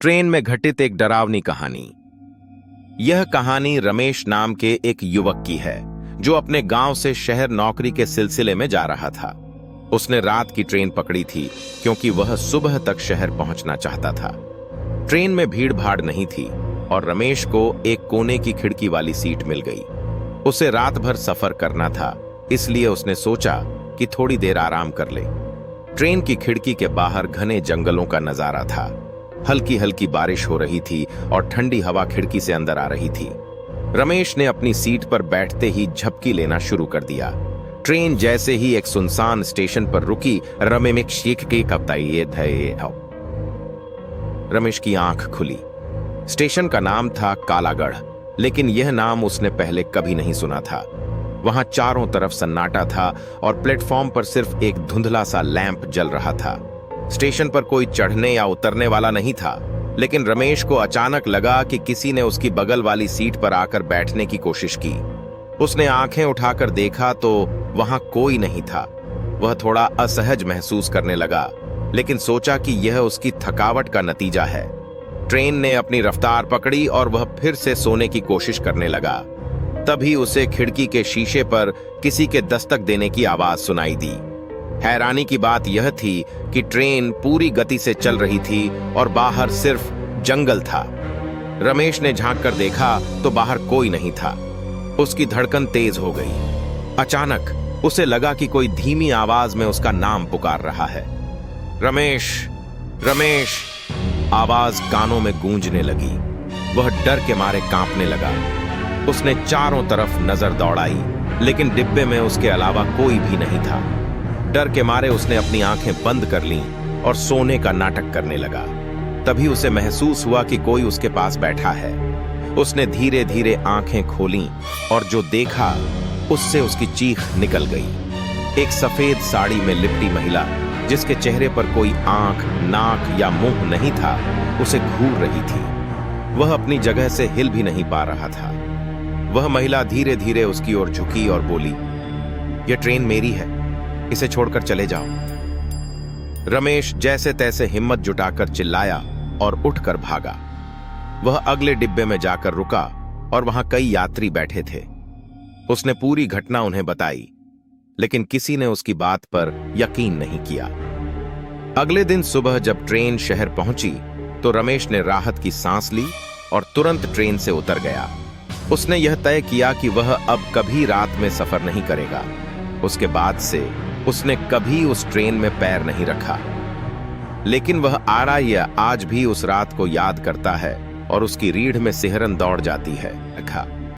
Train में घटित एक डरावनी कहानी। यह कहानी रमेश नाम के एक युवक की है जो अपने गांव से शहर नौकरी के सिलसिले में जा रहा था। उसने रात की ट्रेन पकड़ी थी क्योंकि वह सुबह तक शहर पहुंचना चाहता था। ट्रेन में भीड़ भाड़ नहीं थी और रमेश को एक कोने की खिड़की वाली सीट मिल गई। उसे रात भर सफर करना था, इसलिए उसने सोचा कि थोड़ी देर आराम कर ले। ट्रेन की खिड़की के बाहर घने जंगलों का नजारा था। हल्की हल्की बारिश हो रही थी और ठंडी हवा खिड़की से अंदर आ रही थी। रमेश ने अपनी सीट पर बैठते ही झपकी लेना शुरू कर दिया। ट्रेन जैसे ही एक सुनसान स्टेशन पर रुकी, रमेश की आंख खुली। स्टेशन का नाम था कालागढ़, लेकिन यह नाम उसने पहले कभी नहीं सुना था। वहां चारों तरफ सन्नाटा था और प्लेटफॉर्म पर सिर्फ एक धुंधला सा लैंप जल रहा था। स्टेशन पर कोई चढ़ने या उतरने वाला नहीं था, लेकिन रमेश को अचानक लगा कि किसी ने उसकी बगल वाली सीट पर आकर बैठने की कोशिश की। उसने आंखें उठाकर देखा तो वहां कोई नहीं था। वह थोड़ा असहज महसूस करने लगा, लेकिन सोचा कि यह उसकी थकावट का नतीजा है। ट्रेन ने अपनी रफ्तार पकड़ी और वह फिर से सोने की कोशिश करने लगा। तभी उसे खिड़की के शीशे पर किसी के दस्तक देने की आवाज सुनाई दी। हैरानी की बात यह थी कि ट्रेन पूरी गति से चल रही थी और बाहर सिर्फ जंगल था। रमेश ने झांक कर देखा तो बाहर कोई नहीं था। उसकी धड़कन तेज हो गई। अचानक उसे लगा कि कोई धीमी आवाज में उसका नाम पुकार रहा है। रमेश, रमेश। आवाज कानों में गूंजने लगी। वह डर के मारे कांपने लगा। उसने चारों तरफ नजर दौड़ाई, लेकिन डिब्बे में उसके अलावा कोई भी नहीं था। डर के मारे उसने अपनी आंखें बंद कर लीं और सोने का नाटक करने लगा। तभी उसे महसूस हुआ कि कोई उसके पास बैठा है। उसने धीरे धीरे आंखें खोलीं और जो देखा उससे उसकी चीख निकल गई। एक सफेद साड़ी में लिपटी महिला, जिसके चेहरे पर कोई आंख, नाक या मुंह नहीं था, उसे घूर रही थी। वह अपनी जगह से हिल भी नहीं पा रहा था। वह महिला धीरे धीरे उसकी ओर झुकी और बोली, यह ट्रेन मेरी है, इसे छोड़कर चले जाओ। रमेश जैसे तैसे हिम्मत जुटाकर चिल्लाया और उठकर भागा। वह अगले डिब्बे में जाकर रुका और वहां कई यात्री बैठे थे। उसने पूरी घटना उन्हें बताई, लेकिन किसी ने उसकी बात पर यकीन नहीं किया। अगले दिन सुबह जब ट्रेन शहर पहुंची तो रमेश ने राहत की सांस ली और तुरंत ट्रेन से उतर गया। उसने यह तय किया कि वह अब कभी रात में सफर नहीं करेगा। उसके बाद से उसने कभी उस ट्रेन में पैर नहीं रखा, लेकिन वह आज भी उस रात को याद करता है और उसकी रीढ़ में सिहरन दौड़ जाती है।